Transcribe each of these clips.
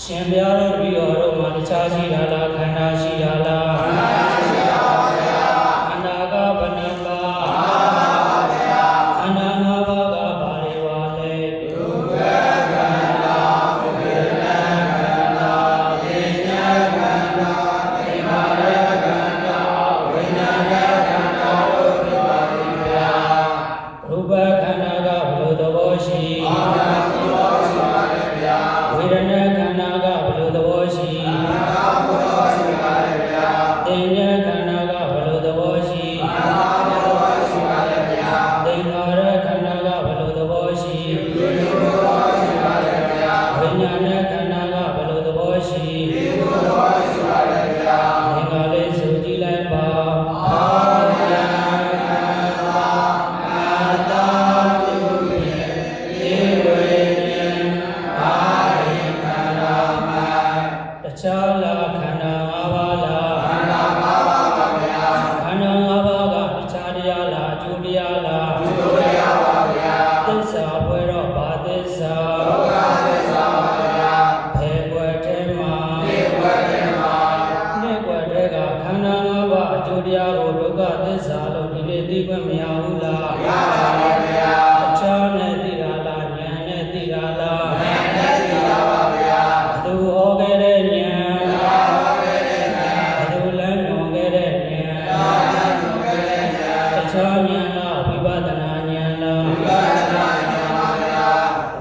ရှင်ဘုရားတို့ပြီးတော်တို့မှာတခြားရှိတာလားခန္ဓာရှိတာလားခန္ဓာရှိပါပါဗျာခန္ဓာကဘယ်နှပါးခန္ဓာ၅ပါးကဘာတွေပါလဲဒုက္ခခန္ဓာဝိပဿနာခန္ဓာပညာခန္ဓာသင်္ခါရခန္ဓာဝိညာဏခန္ဓာတို့ဖြစ်ပါသည်ဗျာရူပခန္ဓာကဘယ်လိုသဘောရှိဝေဒနာခန္ဓာကဘယ်လိုသဘောရှိသင်ညာခန္ဓာကဘယ်လိုသဘောရှိသင်္ခါရခန္ဓာကဘယ်လိုသဘောရှိဝိညာဏခန္ဓာကဘယ်လိုသဘောရှိသင်္ခါလေးဆိုကြည့်လိုက်ပါခြားလားခန္ဓာ၅ပါးလားခန္ဓာ၅ပါးပါဗျာခန္ဓာ၅ပါးကတခြားတရားလားအကျိုးတရားလားအကျိုးတရားပါဗျာသစ္စာဘွယ်တော့ဘာသစ္စာဒုက္ခသစ္စာပါဗျာဘယ်ဘွယ်ထဲမှာနှစ်ဘွယ်ထဲမှာနှစ်ဘွယ်ထဲကခန္ဓာ၅ပါးအကျိုးတရားကိုဒုက္ခသစ္စာလို့ဒီနေ့သိခွင့်မရဘူးလားမရပါဘူးဗျာအချောနဲ့သိတာလားဉာဏ်နဲ့သိတာလားဉာဏ်နဲ့သိတာပါဗျာသူဟောခဲ့တဲ့ဉာဏ်ဝိပဿနာဉာဏ်လား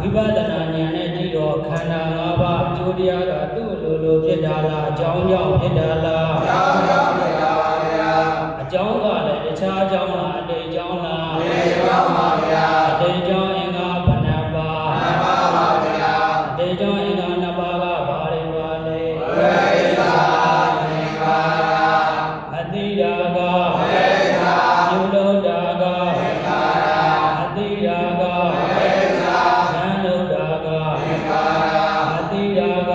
ဝိပဿနာဉာဏ်နဲ့ကြည့်တော့ခန္ဓာ၅ပါးအကျိုးတရားကသူ့လိုဖြစ်တာလားအကြောင်းကြောင့်ဖြစ်တာလားအကြောင်းကြောင့်ဖြစ်တာပါဗျာအကြောင်းကလည်းတခြားအကြောင်းလားအတိတ်အကြောင်းလားအတိတ်အကြောင်းပါဗျာအတိတ်အကြောင်းအင်္ဂါဘယ်နှပါးနှစ်ပါးပါဗျာအတိတ်အကြောင်းအင်္ဂါနှစ်ပါးကဘာတွေပါလဲဝိသသင်္ခါရအတိဒါကယူလို့တာကအတိဒါကဉာဏ်လို့တာကအတိဒါက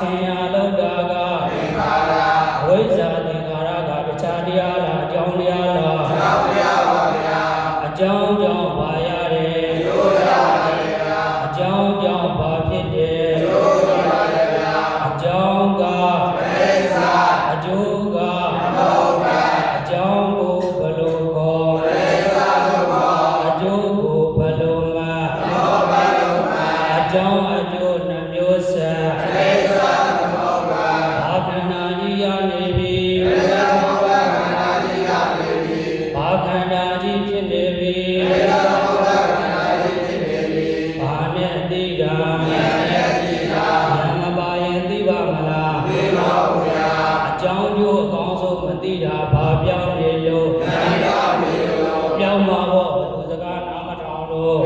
သင်ညာလို့တာကအဝိဇ္ဇာသင်္ခါရကတခြားတရားလားအကြောင်းတရားလားအကြောင်းတရားပါဗျာအကြောင်းကြောင့်ပါရတယ်အကျိုးရတယ်ဗျာအကြောင်းကြောင့်ပါဖြစ်တယ်အကျိုးရတယ်ဗျာအကြောင်းကဝိဇ္ဇာအကျိုးကအကြောင်းကိုဘယ်လိုခေါ်အကျိုးကိုဘယ်လိုမှအကြောင်းအကျိုးနှမျိုးဆက်ဘာခန္ဓာကြီးရနေပြီဘာခန္ဓာကြီးဖြစ်နေပြီဘာနဲ့သိတာဉာဏ်မပါရင်သိပါမလားသိပါဘူးဗျာအကြောင်းကျိုးအကောင်းဆုံးမသိတာဘာပြောင်းနေလို့ပြောင်းမှာပေါ့ဘုရားစကားနားမထောင်လို့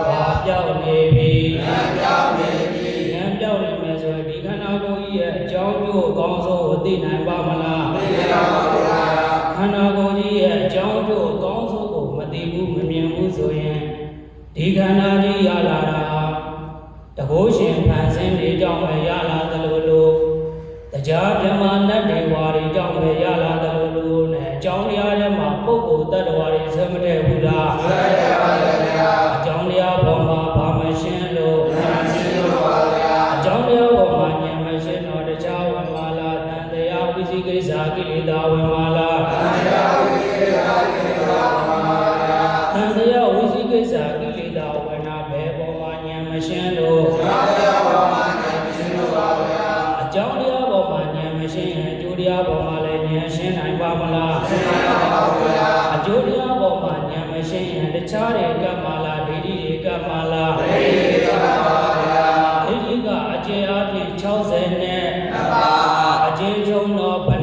ဘာပြောင်းနေပြီဉာဏ်ပြောင်းနေမယ်ဆိုရင်ဒီခန္ဓာကိုယ်ကြီးရဲ့အကြောင်းကျိုးအကောင်းဆုံးကိုသိနိုင်ပါမလားသိပါပါဘုရားခန္ဓာကိုယ်ကြီးရဲ့အကြောင်းကျိုးအကောင်းဆုံးကိုမသိဘူးမမြင်ဘူးဆိုရင်ဒီခန္ဓာကြီးရလာတာတကုရှင်ဖန်ဆင်းနေကြောင်းပဲရလာသလိုလိုတရားဓမ္မနတ်တွေဝါတွေကြောင့်ပဲရလာသလိုလိုနဲ့အကြောင်းတရားထဲမှာပုဂ္ဂိုလ်တ attva တွေဆက်မတည့်ဘူးလားဆက်တည့်ပါဗျာအကြောင်းတရားပေါ်မှာဘာမရှင်းလို့ပါဗျာအကြောင်းတရားပေါ်မှာဉာဏ်မရှင်းတော့တရားဝင်ပါလားတန်တရားဝိသိကိစ္စကိလေသာဝင်ပါလားတန်တရားဝိသိကိစ္စကိလေသာဝင်ပါဗျာတန်တရားဝိသိကိစ္စကိလေသာဝင်တာဘယ်ပေါ်မှာဉာဏ်မရှင်းလို့အကြောင်းတရားပေါ်မှာဉာဏ်မရှင်းလို့ပါဗျာအကြောင်းတရားပေါ်မှာဉာဏ်မရှင်းရင်အကျိုးတရားပေါ်မှာလည်းဉာဏ်ရှင်းနိုင်ပါမလားရှင်းနိုင်ပါဘူးဗျာအကျိုးတရားပေါ်မှာဉာဏ်မရှင်းရင်တခြားတွေကပ်ပါလားဒိဋ္ဌိတွေကပ်ပါလားဒိဋ္ဌိတွေကပ်ပါဗျာဒိဋ္ဌိကအကျဉ်းအပြင်60နဲ့အကျဉ်းချုံတော့ဘယ်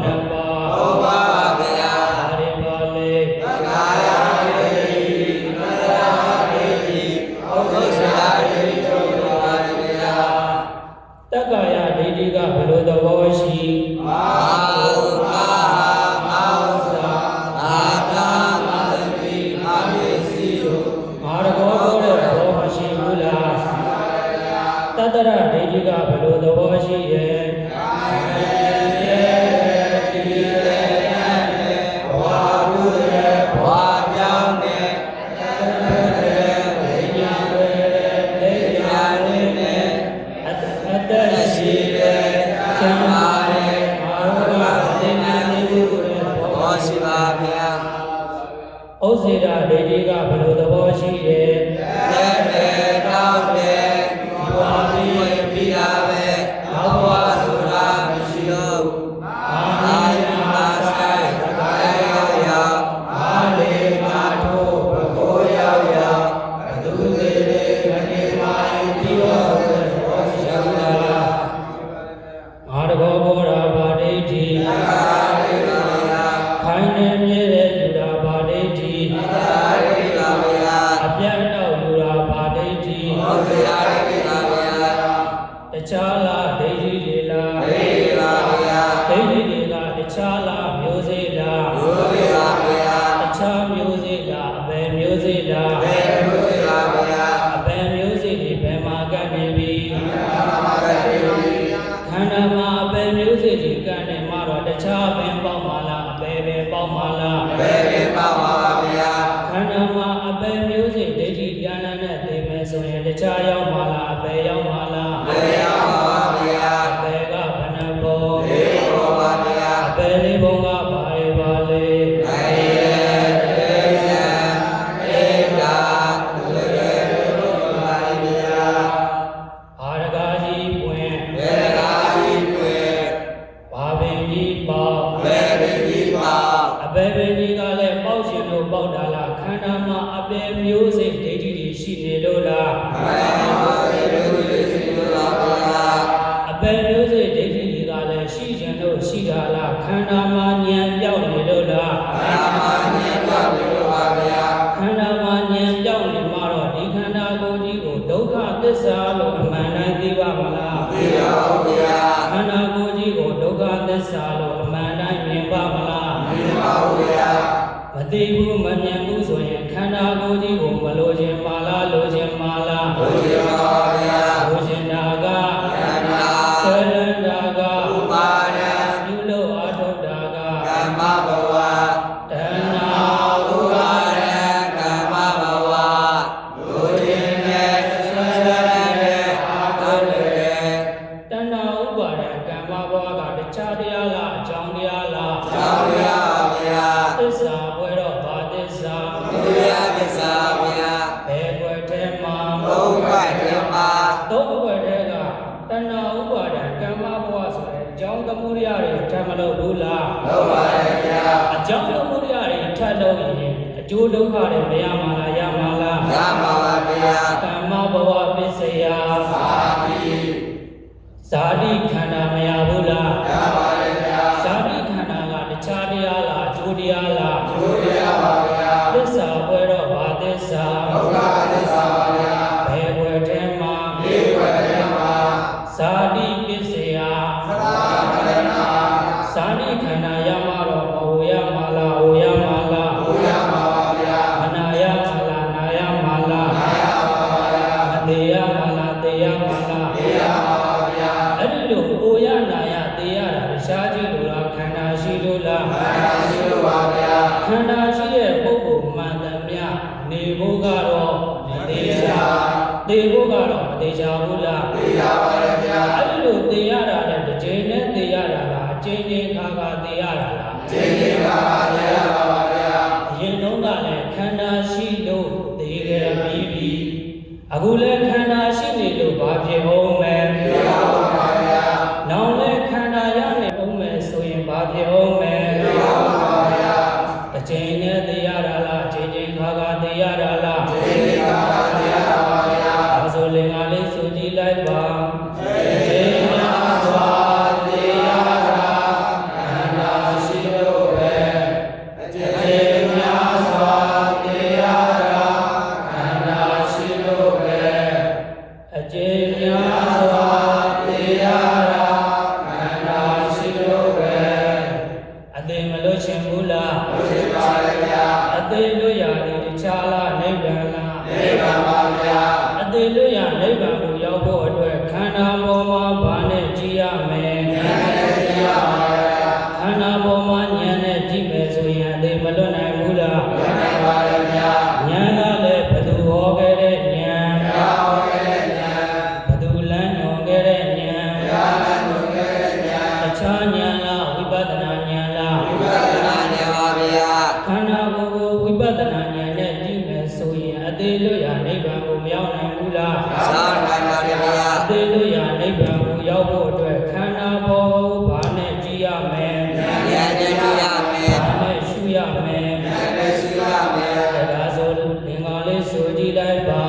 ဥစေတာဒိဋ္ဌိကဘယ်လိုသဘောရှိတယ် လက်တဲ့တောက်တဲ့ဒီဘဝပြီးပြီးတာပဲနောက်ဘဝဆိုတာမရှိတော့အာယမာဆိုင်သခိုင်းရောက်ရောက်အာလေးမာထိုးဘကိုးရောက်ရောက်ဘသူသေးလေးမနေမိုင်းပြီးတော့ဘောရှိတာ ငါတဘောဘောရာဘာဒိဋ္ဌိခိုင်းနေမြဲတဲ့ယူတာဘာဒိဋ္ဌိအပြတ်တော့ယူတာဘာဒိဋ္ဌိတခြားလားဒိဋ္ဌိတွေလားဒိဋ္ဌိတွေကတခြားလားမျိုးစေ့လားတခြားမျိုးစေ့လားအဘယ်မျိုးစေ့လားအဘယ်မျိုးစေ့တွေဘယ်မှာကပ်နေပြီခန္ဓာမှာအဘယ်မျိုးစေ့တွေကပ်နေမှာတော့တခြားဘယ်ပေါက်မှာလားအဘယ်ပဲပေါက်မှာလားခန္ဓာမှာအဘယ်မျိုးစေ့ဒိဋ္ဌိတဏ္ဍာနဲ့သိမယ်ဆိုရင်တခြားရောက်မှာလားအဘယ်ရောက်မှာလားအဘယ်ကဘယ်နှဘုံအဘယ်လေးဘုံကဘာတွေပါလဲဘာရကားကြီးပွင့်ဘာပင်ကြီးပေါက်အဘယ်ပင်ကြီးကလည်းပေါက်ရှင်လို့ပေါက်တာလားခန္ဓာမှာအဘယ်မျိုးစေ့ဒိဋ္ဌိတွေရှိနေလို့လားအဘယ်မျိုးစေ့ဒိဋ္ဌိတွေကလည်းရှိခြင်းလို့ရှိတာလားခန္ဓာမှာဉာဏ်ပြောက်နေလို့လားခန္ဓာမှာဉာဏ်ပြောက်နေမှာတော့ဒီခန္ဓာကိုယ်ကြီးကိုဒုက္ခသစ္စာလို့အမှန်တိုင်းသိပါမလားခန္ဓာကိုယ်ကြီးကိုဒုက္ခသစ္စာလို့အမှန်တိုင်းမြင်ပါမလားမသိဘူးမမြင်ဘူးဆိုရင်ခန္ဓာကိုယ်ကြီးကိုမလိုချင်ပါလားလိုချင်ပါလားလိုချင်တာကဆယ်လန္တာကပြုလို့အထုတ်တာကတဏှာဥပါဒံကမ္မဘဝတဏှာဥပါဒံကမ္မဘဝကတခြားတရားလားအကြောင်းတရားလားသစ္စာဘွယ်တော့ဘာသစ္စာဘယ်ဘွယ်ထဲမှာသုံးဘွယ်ထဲကတဏှာဥပါဒံကမ္မဘဝဆိုတဲ့အကြောင်းသမုဒယတွေထပ်မလို့ဘူးလားအကြောင်းသမုဒယတွေထပ်လို့ရင်အကျိုးဒုက္ခတွေမရမှာလားရမှာလားကမ္မဘဝပစ္စယဇာတိခန္ဓာမရဘူးလားဇာတိခန္ဓာကတခြားတရားလားအကျိုးတရားလားသစ္စာဘွယ်တော့ဘာသစ္စာဘယ်ဘွယ်ထဲမှာဇာတိပစ္စယဇာတိခန္ဓာရမှာတော့မဟုတ်ရမှာလားဟိုရမှာလားမနာရမှာလားနာရမှာလားမသေးရမှာလားသေရမှာလားအဲ့ဒီလိုဟိုရနာရသေရတာတခြားကြည့်လို့လားခန္ဓာရှိလို့လားခန္ဓာရှိတဲ့ပုဂ္ဂိုလ်မှန်သမျှနေဖို့ကတော့မသေးချာသေဖို့ကတော့မသေးချာဘူးလားအဲ့ဒီလိုသေရတာနဲ့တစ်ချိန်နဲ့သေရတာလားအချိန်ချင်းခါခါသေရတာလားအရင်တုန်းကလည်းခန္ဓာရှိလို့သေခဲ့ပြီးပြီအခုလည်းခန္ဓာရှိနေလို့ဘာဖြစ်အောင်မဲနောင်လည်းခန္ဓာရနေအောင်မဲဆိုရင်ဘာဖြစ်အောင်မဲတစ်ချိန်နဲ့သေရတာလားအချိန်ချင်းခါခါသေရတာလားဒါဆိုလင်္ကာလေးဆိုကြည့်လိုက်ပါချိန်များစွာသေရတာခန္ဓာရှိလို့ပဲချိန်များစွာသေရတာခန္ဓာရှိလို့ပဲအချိန်များစွာသေရတာခန္ဓာရှိလို့ပဲအသိမလို့ရှင်ဘူးလားအသိလို့ရတယ်တခြားလားနိဗ္ဗာန်လားအသိလို့ရနိဗ္ဗာန်ကိုရောက်ဖို့အတွက်ခန္ဓာပေါ်မှာဘာနဲ့ကြည့်ရမလဲခန္ဓာပေါ်မှာဉာဏ်နဲ့ကြည့်မယ်ဆိုရင်အသိမလွတ်နိုင်ဘူးလားဉာဏ်ကလည်းဘယ်သူဟောခဲ့တဲ့ဉာဏ်ဘယ်သူလမ်းညွှန်ခဲ့တဲ့ဉာဏ်တခြားဉာဏ်လားဝိပဿနာဉာဏ်လားခန္ဓာကိုယ်ကိုဝိပဿနာ ဉာဏ်နဲ့ကြည့်ရမယ် ဉာဏ်နဲ့ရှုရမယ် ဉာဏ်နဲ့ရှိရမယ် ဒါဆိုသင်္ကာလေးဆိုကြည့်လိုက်ပါ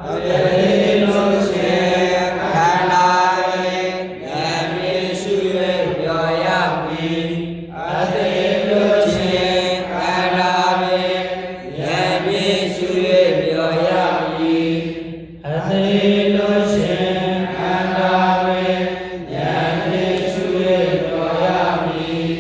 အသေးလို့ရှင်ခန္ဓာရဲ့ဉာဏ်ဖြင့်ရှု၍ပြောရမည်အသေးလို့ရှင်ခန္ဓာရဲ့ဉာဏ်ဖြင့်ရှု၍ပြောရမည် အသေးလို့ရှင်ခန္ဓာရဲ့ဉာဏ်ဖြင့်ရှု၍ပြောရမည်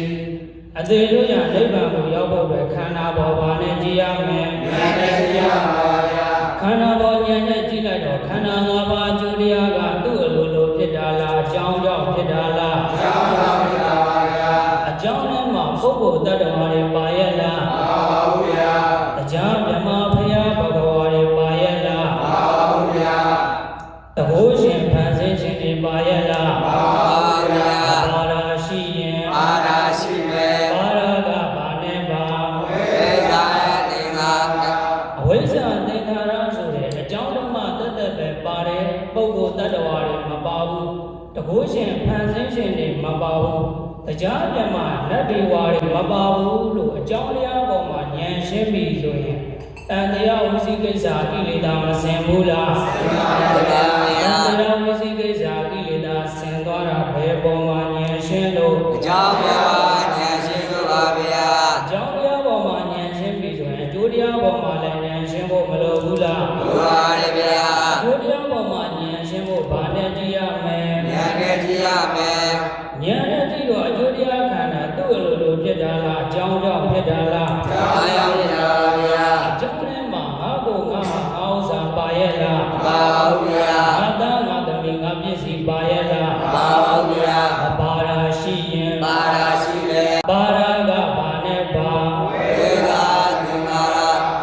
အသေးလို့ရနိဗ္ဗာန်ကိုရောက်ဖို့အတွက်ခန္ဓာပေါ်ပါနဲ့ကြည့်ရမယ် ဉာဏ်နဲ့ကြည့်ရပါဗျာ ခန္ဓာပေါ်ဉာဏ်နဲ့ကြည့်လိုက်တော့ခန္ဓာ၅ပါးအကျိုးတရားကသူ့အလိုလိုဖြစ်တာလားအကြောင်းကြောင့်ဖြစ်တာလား ကျောင်းတော်ပြပါဗျာ အကြောင်းနဲ့မှပုဂ္ဂိုလ်တ attva တွေပါရဲ့လား ပါဘူးဗျာ တရားမြမဖရာဘဂဝါတွေပါရဲ့လား ပါဘူးဗျာ သဘောရှင်ဖန်ဆင်းခြင်းတွေပါရဲ့လား ပါဗျာ ပါရာရှိရင် ပါရာရှိမယ် ပါရာကဘာနဲ့ပါ ဝေဇာသင်္ဃာ အဝိဇ္ဇာသင်္ခါရဆိုတဲ့အကြောင်းဓမ္မတသက်ပဲပါတယ်ပုဂ္ဂိုလ်တ attva တွေမပါဘူးတဘောရှင်ဖန်ဆင်းခြင်းတွေမပါဘူးတရားမြမနတ်ဒီဝါတွေမပါဘူးလို့အကြောင်းတရားပေါ်မှာဉာဏ်ရှင်းပြီဆိုရင်တန်တရားဝိသိကိစ္စကိလေသာမစင်ဘူးလား ပါဗျာ တန်တရားဝိသိကိစ္စကိလေသာဆင်သွားတာဘယ်ပေါ်မှာဉာဏ်ရှင်းလို့ အကြောင်းပြပါဉာဏ်ရှိလို့ပါဗျာ အကြောင်းတရားပေါ်မှာဉာဏ်ရှင်းပြီဆိုရင်အကျိုးတရားပေါ်မှာလည်းဉာဏ်ရှင်းဖို့မလိုဘူးလား ဘုရားရဗျာ အကျိုးတရားပေါ်မှာဉာဏ်ရှင်းဖို့ဘာနဲ့ကြည့်ရမလဲ ဉာဏ်နဲ့ကြည့်ရမယ် ဉာဏ်နဲ့ကြည့်တော့အကျိုးတရားခန္ဓာသူ့အလိုလိုဖြစ်တာလားအကြောင်းကြောင့်ဖြစ်တာလား ဘာရောက်နေတာဗျာ အကြောင်းထဲမှာငါကိုငါဟာအာဥစ္စာပါရဲ့လား ပါဘူးဗျာ ငါသားငါသမီးငါပစ္စည်းပါရဲ့လား ပါဘူးဗျာ ပါရာရှိရင် ပါရာရှိတယ် ပါရာကဘာနဲ့ပါ ဝေဇာသင်္ဃာ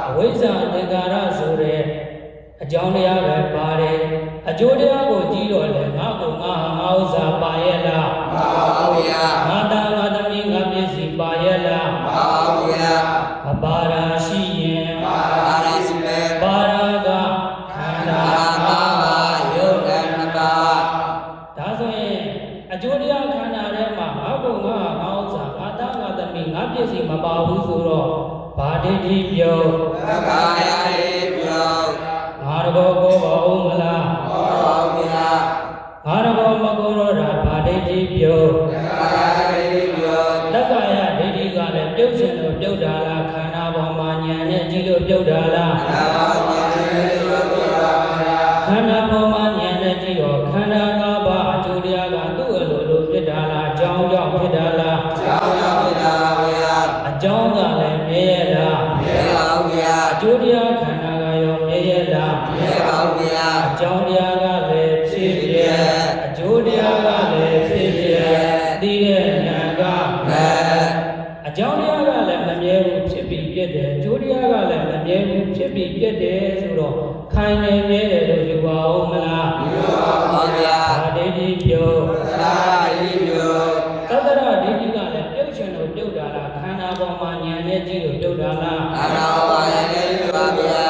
အဝိဇ္ဇာသင်္ကာရဆိုတဲ့အကြောင်းတရားပဲပါတယ်အကျိုးတရားကိုကြည့်တော့လေငါကိုငါဟာငါဥစ္စာပါရဲ့လား ပါဘူးဗျာ ငါသားငါသမီးငါပစ္စည်းပါရဲ့လား ပါဘူးဗျာ ပါရာရှိရင် ပါရာရှိမယ် ပါရာကခန္ဓာ ပါပါယုတ်ကံနှစ်ပါး ဒါဆိုရင်အကျိုးတရားခန္ဓာထဲမှာငါကိုငါဟာငါဥစ္စာငါသားငါသမီးငါပစ္စည်းမပါဘူးဆိုတော့ဘာဒိဋ္ဌိပြုတ် သက္ကာယရေပြောင်း ငါတဘောကိုပါဦးမလား ပါဘူးဗျာ ငါတဘောမကိုတော့တာဘာဒိဋ္ဌိပြုတ် သက္ကာယရေပြောင်း တက္ကာယဒိဋ္ဌိကလည်းပြုတ်ရှင်လို့ပြုတ်တာလားခန္ဓာပေါ်မှာဉာဏ်နဲ့ကြည့်လို့ပြုတ်တာလား နာမဉာဏ်ရေပြောင်းပါဗျာ ခန္ဓာပေါ်မှာဉာဏ်နဲ့ကြည့်တော့ခန္ဓာ၅ပါးအကျိုးတရားကသူ့အလိုလိုဖြစ်တာလားအကြောင်းကြောင့်ဖြစ်တာလား ကျောင်းရောက်နေတာဗျာ အကြောင်းကလည်းမြဲရလား မြဲပါဘူးဗျာ အကျိုးတရားခန္ဓာကရောမြဲရလား မြဲပါဘူးဗျာ အကြောင်းတရားကလည်းဖြစ်ပြအကျိုးတရားကလည်းဖြစ်ပြသိတဲ့ဉာဏ်က မဲ အကြောင်းတရားကလည်းမမြဲဘူးဖြစ်ပြီးပြည့်တယ်အကျိုးတရားကလည်းမမြဲဘူးဖြစ်ပြီးပြည့်တယ်ဆိုတော့ခိုင်နေမြဲတယ်လို့ယူပါဦးမလား မြဲပါဘူးဗျာ ဒါဒိဋ္ဌိပြုတ် သက္ကာယရေပြောင်း သတ္တရဒိဋ္ဌိကလည်းပြုတ်ချင်လို့ပြုတ်တာလားခန္ဓာပေါ်မှာဉာဏ်နဲ့ကြည့်လို့ပြုတ်တာလား အနာဝါယရေပါဗျာ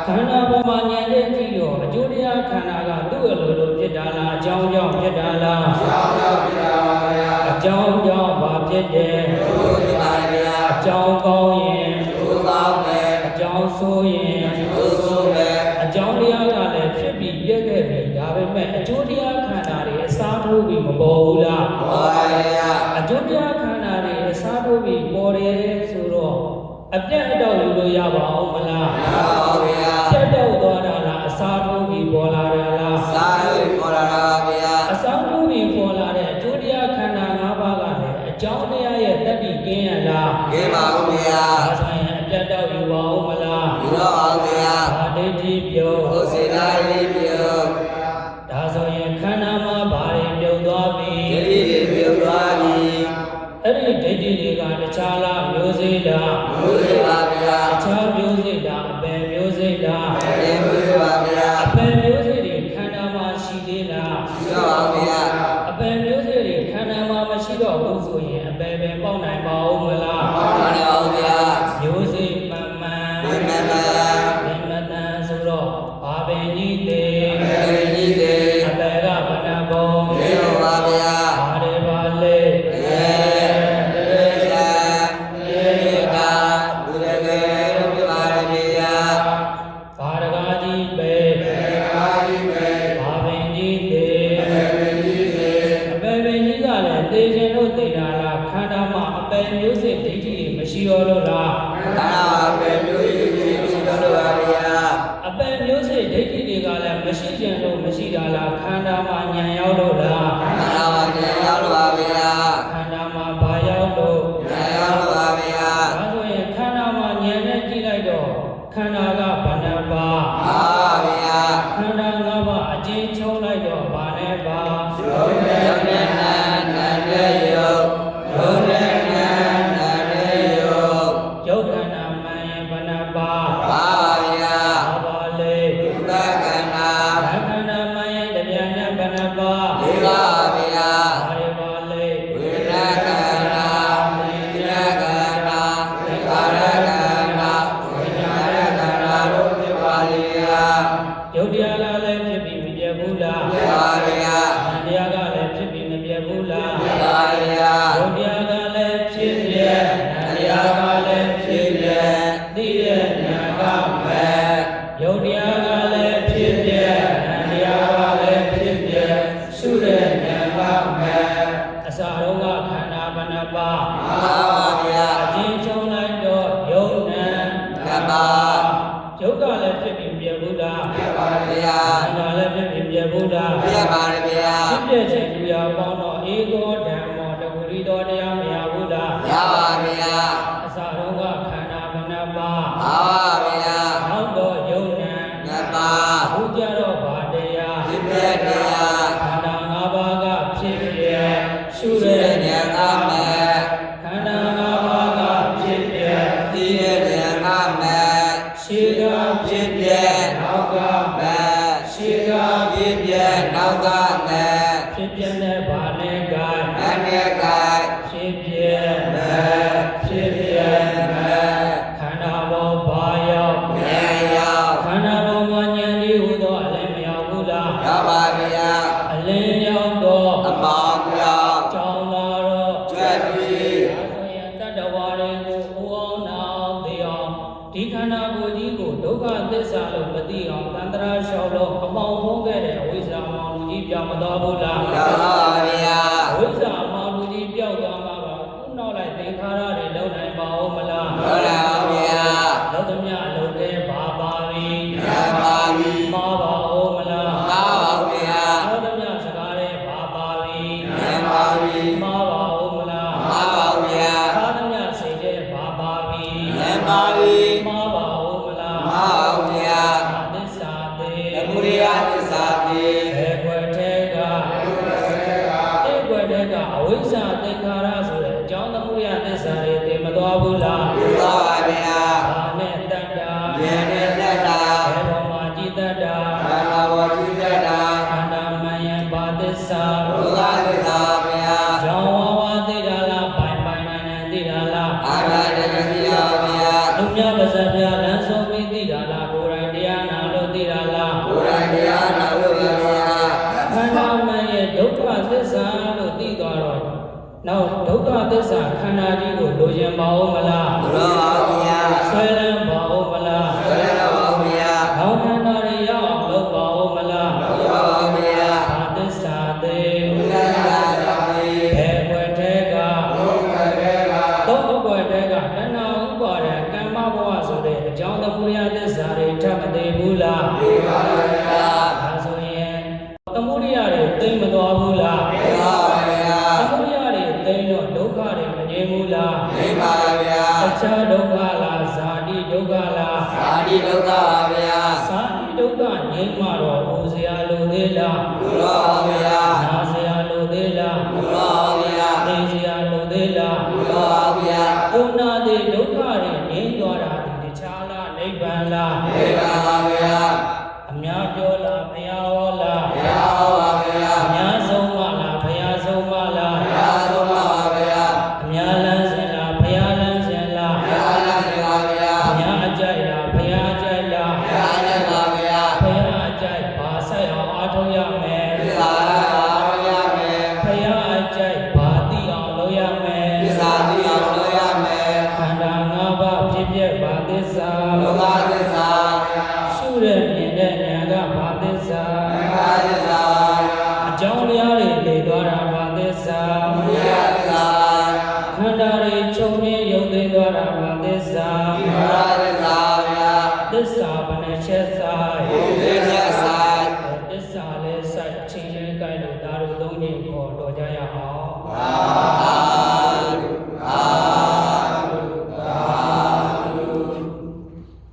ခန္ဓာပေါ်မှာဉာဏ်နဲ့ကြည့်တော့အကျိုးတရားခန္ဓာကသူ့အလိုလိုဖြစ်တာလားအကြောင်းကြောင့်ဖြစ်တာလား ကျောင်းရောက်နေတာဗျာ အကြောင်းကြောင့်ဘာဖြစ်တယ် ဘုရားဗျာ အကြောင်းကောင်းရင် ဘုရားမယ် အကြောင်းဆိုးရင် ဘုဆိုးမယ် အကြောင်းတရားကလည်းဖြစ်ပြီးပြည့်ခဲ့ပြီဒါပေမဲ့အကျိုးတရားခန္ဓာတွေအစားထိုးပြီးမပေါ်ဘူးလား ဘောရယ အကျိုးတရားခန္ဓာတွေအစားထိုးပြီးပေါ်တယ်ဆိုတော့အပြတ်အတော့ယူလို့ရပါအောင်မလား နာပါဗျာ ပြတ်တော့သွားတာလားအစားထိုးပြီးပေါ်လာတာလား သာရိပေါ်လာဗျာ အစားထိုးပြီးပေါ်လာတဲ့အကျိုးတရားခန္ဓာ၅ပါးကလည်းအကြောင်းတရားရဲ့တတ္တိကင်းရလား ကေပါဘူးဗျာ ဒါဆိုရင်အပြတ်တော့ယူပါအောင်မလား ဒီတော့အောင်ဗျာ ဒါဒိဋ္ဌိပြုတ် ဘုစေနာရေပြောင်း ဒါဆိုရင်ခန္ဓာမှာဘာတွေပြုတ်သွားပြီ ဒီဒီပြောင်းသွားပြီ အဲ့ဒီဒိဋ္ဌိတွေကတခြားလားမျိုးစေ့လား ဘုရားပါဗျာ တခြားမျိုးစေ့လားအပယ်မျိုးစေ့လား တေဘုရားပါဗျာ အပယ်မျိုးစေ့တွေခန္ဓာမှာရှိသေးလား ဒီတော့အောင်ဗျာ အပယ်မျိုးစေ့တွေခန္ဓာမှာမရှိတော့ဘူးဆိုရင်အပယ်ပဲပေါက်နိုင်ပါဦးမလား ဘာလဲအောင်ဗျာ မျိုးစေ့မှန်မှန် ဘယ်မှာလဲ ဘယ်မတန်ဆိုတော့ဘာပင်ကြီးသေး ဘယ်ကြီးတယ် အပယ်ကဗနာဘုံ ဒီတော့ပါဗျာ ဘာတွေပါလဲ အဲ ယ်မျိုးစိဒိဋ္ဌိမရှိတော့လို့လား ခန္ဓာအပယ်မျိုးရှိတော်ပါဗျာ အပယ်မျိုးစိဒိဋ္ဌိတွေကလည်းမရှိကြလို့မရှိတာလားခန္ဓာမှာဉာဏ်ရောက်လို့လား ခန္ဓာမှာဉာဏ်ရောက်ပါဗျာ ခန္ဓာမှာဘာရောက်လို့ ဉာဏ်ရောက်ပါဗျာ ဒါဆိုရင်ခန္ဓာမှာဉာဏ်နဲ့ကြည့်လိုက်တော့ခန္ဓာကဘယ်နှပါး ပါဗျာ ခန္ဓာ၅ပါးအကျဉ်းချုံးလိုက်တော့ဘာနဲ့ပါ ယုံနဲ့နာနဲ့ယုံယုံနဲ့နာနဲ့ယုံ ယုတ်ခန္ဓာမှန်ရင်ဘယ်နှပါး ပါဗျာ ဘာပါလဲ သက္ကနာ ခန္ဓာမှန်ရင်တပြန်နဲ့ဘယ်နှပါး လေးပါဗျာ ဘာတွေပါလဲ ဝိရကနာဝိရကနာသက္ကာရကနာဝိညာရကနာတို့ဖြစ်ပါလေဗျာ ယုတ်တရားလားလည်းဖြစ်ပြီးမပြတ်ဘူးလား ဖြစ်ပါဗျာ ဉာဏ်တရားကလည်းဖြစ်ပြီးမပြတ်ဘူးလား ဖြစ်ပါဗျာ ယုတ်တရားကလည်းဖြစ်ပြဉာဏ်တရားကလည်းဖြစ်ပြသိတဲ့ဉာဏ်ကမဲ့ယုတ်တရားကလည်းဖြစ်ပြဉာဏ်တရားကလည်းဖြစ်ပြရှုတဲ့ဉာဏ်ကမဲ့အစာတော့ကခန္ဓာဘဏ္ဍပါ ပါဗျာ အချင်းချုံလိုက်တော့ယုတ်နံ ကပ္ပါ ယုတ်ကလည်းဖြစ်ပြီးမပြတ်ဘူးလား ဖြစ်ပါဗျာ ခန္ဓာလည်းဖြစ်ပြီးမပြတ်ဘူးလား ဖြစ်ပါဗျာ ဖြစ်ပြခြင်းလူရပေါင်းတော့ဧကောဓမ္မောတကူရီတော်တရားမရဘူးလား ရပါဗျာ အစာတော့ကခန္ဓာဘဏ္ဍပါ ပါဗျာ နောက်တော့ယုံနံ ကပ္ပါ ဘုရားတော့ဘာတရား ဖြစ်ပြတရား ခန္ဓာ၅ပါးကဖြစ်ပြရှု ရှု ရ တဲ့ တဲ့ ဉာဏ်ကမဲ့ ခန္ဓာ၅ပါးကဖြစ်ပြ သိတဲ့ဉာဏ်ကမဲ့ ရှေကဖြ ဖြစ် စ် ပြ ပြ နောက်က မဲ့ ရှေက ဖြစ်ပြနောက်ကမဲ့ ဖြစ်ပြတဲ့ဘာနဲ့က မနဲ့က ဖြစ်ပြ မဲ့ဖြစ်ပြမဲ့ ခန္ဓာဘောဘာရောက် ဉာဏ်ရောက် ခန္ဓာဘောမှာဉာဏ်လေးဟူသောအလင်းမရောက်ဘူးလား ရပါဗျာ အလင်းရောက်တော့ အမောင်ရောက် ကြောင်းလာတော့ ကျွတ်ပြီး ဒါဆိုရင်တတ္တဝါတွေကိုဦးအောင်နာအောင်သိအောင်ဒီခန္ဓာကိုယ်ကြီးကိုဒုက္ခသစ္စာလို့မသိအောင်တန်ត្រာလျှောက်လို့အပေါင်းဖုံးခဲ့တဲ့အဝိဇ္ဇာမောင်လူကြီးပြောင်းမသွားဘူးလား ရပါဗျာ ဝိဇ္ဇာမောင်လူကြီးပြောက်သွားမှာပါခုနောက်လိုက်သင်္ခါရတွေလုံနိုင်ပါဦးမလား ရပါဗျာ လောကမြအလုံးတဲ့ဘာပါပြီ ရပါပြီ မှားပါဦးမလား ပါပါဗျာ လောကမြစကားတဲ့ဘာပါပြီ ရပါပြီ မှားပါဦးမလား ပါပါဗျာ သာသမြစိတ်တဲ့ဘာပါပြီ ရပါပြီ မှားပါဦးမလား ပါပါဗျာ သစ္စာသေး သမုဒယသစ္စာတိ ဘယ်ွယ်ထဲကတိတ်ွယ်ထဲကအဝိဇ္ဇာသင်္ခါရဆိုတဲ့အကြောင်းသမုဒယသစ္စာတွေသိမသွားဘူးလား ပါပါဗျာ ဘာနဲ့တတ္တာ ဉာဏ်နဲ့တတ်တာ ဘယ်ပေါ်မှာကြည်တတ်တာ ဘာသာဝတိတတ်တာ ခန္ဓာမှန်ရင်ဘာသစ္စာ ဘုရားသစ္စာဗျာ ကြောင်းဝါဝါသိတာလားပိုင်ပိုင်နိုင်နိုင်သိတာလား အာရတကတိယဗျာ လူများပါဇက်ပြလမ်းဆုံးပြီးသိတာလားကိုယ်တိုင်တရားနာလို့သိတာလား ဘုရားတရားနာလို့ဗျာ ခန္ဓာမှန်ရဲ့ဒုက္ခသစ္စာလို့သိသွားတော့နောက်ဒုက္ခသစ္စာခန္ဓာကြီးကိုလိုချင်ပါဦးမလား ဘုရားဗျာ ဆွဲလန်းပါဦးမလား ဘုရားဗျာ နောက်ခန္ဓာတွေရောက်အောင်လုပ်ပါဦးမလား ဘုရားဗျာ ဘာသစ္စာသေး ဘုရားသစ္စာတိ ဘယ်ွယ်ထဲက ဘုရားဗျာ သုံးဘွယ်ထဲကတဏှာဥပါဒံကမ္မဘဝဆိုတဲ့အကြောင်းသမုဒယသစ္စာတွေထပ်မသေးဘူးလား ဒီပါဗျာ ဒါဆိုရင်သမုဒယတွေသိမ့်မသွားဘူးလား ဘုရားဗျာ သမုဒယတွေသိမ့်တော့ဒုက္ခတွေမငြိမ်းဘူးလား ဒီပါဗျာ အခြားဒုက္ခလားဇာတိဒုက္ခလား အာဒီဒုက္ခဗျာ ဇာတိဒုက္ခငြိမ်းမှတော့ဟိုစရာလိုသေးလား ဘုရားဗျာ နာစရာလိုသေးလား ဘုရားဗျာ သိစရာလိုသေးလား ဘုရားဗျာ ဘုနာတိဒုက္ခတွေငြိမ်းသွားတာဒီတခြားလားနိဗ္ဗာန်လား ဒီပါဗျာ အများပြောလားဘုရားဟောလား ဘုရားပါဗျာ အများဆုံးမလားဘုရားဆုံးမလား ဘုရားဆုံးပါဗျာ အများလန်းစင်လားဘုရားလန်းစင်လား ဘုရားလည်းပါဗျာ အများအကြိုက်လားဘုရားအကြိုက်လား ဘုရားလည်းပါဗျာ ဘုရားအကြိုက်ဘာဆက်အောင်အားထုတ်ရမယ် သစ္စာတော်ရမယ် ဘုရားအကြိုက်ဘာသိအောင်လုပ်ရမယ် သစ္စာတိအောင်လုပ်ရမယ် ခန္ဓာ၅ပါးဖြစ်ပြဘာသစ္စာ ဘုရားသစ္စာ ရှုရမြင်တဲ့ဉာဏ်ကဘာသစ္စာ ဘုရားသစ္စာ အကြောင်းတရားတွေသိသွားတာဘာသစ္စာ ဘုရားသစ္စာ ခန္ဓာတွေချ ဓမ္မသစ္စာ ဒီမရသစ္စာဗျာ သစ္စာဘယ်နှချက်ဆိုင် ဒီလေးချက်ဆိုင် သစ္စာလဲစိုက်ချင်းချင်းကြိုက်လို့ဒါတို့သုံးခြင်းခေါ်တော်ကြရအောင် သာ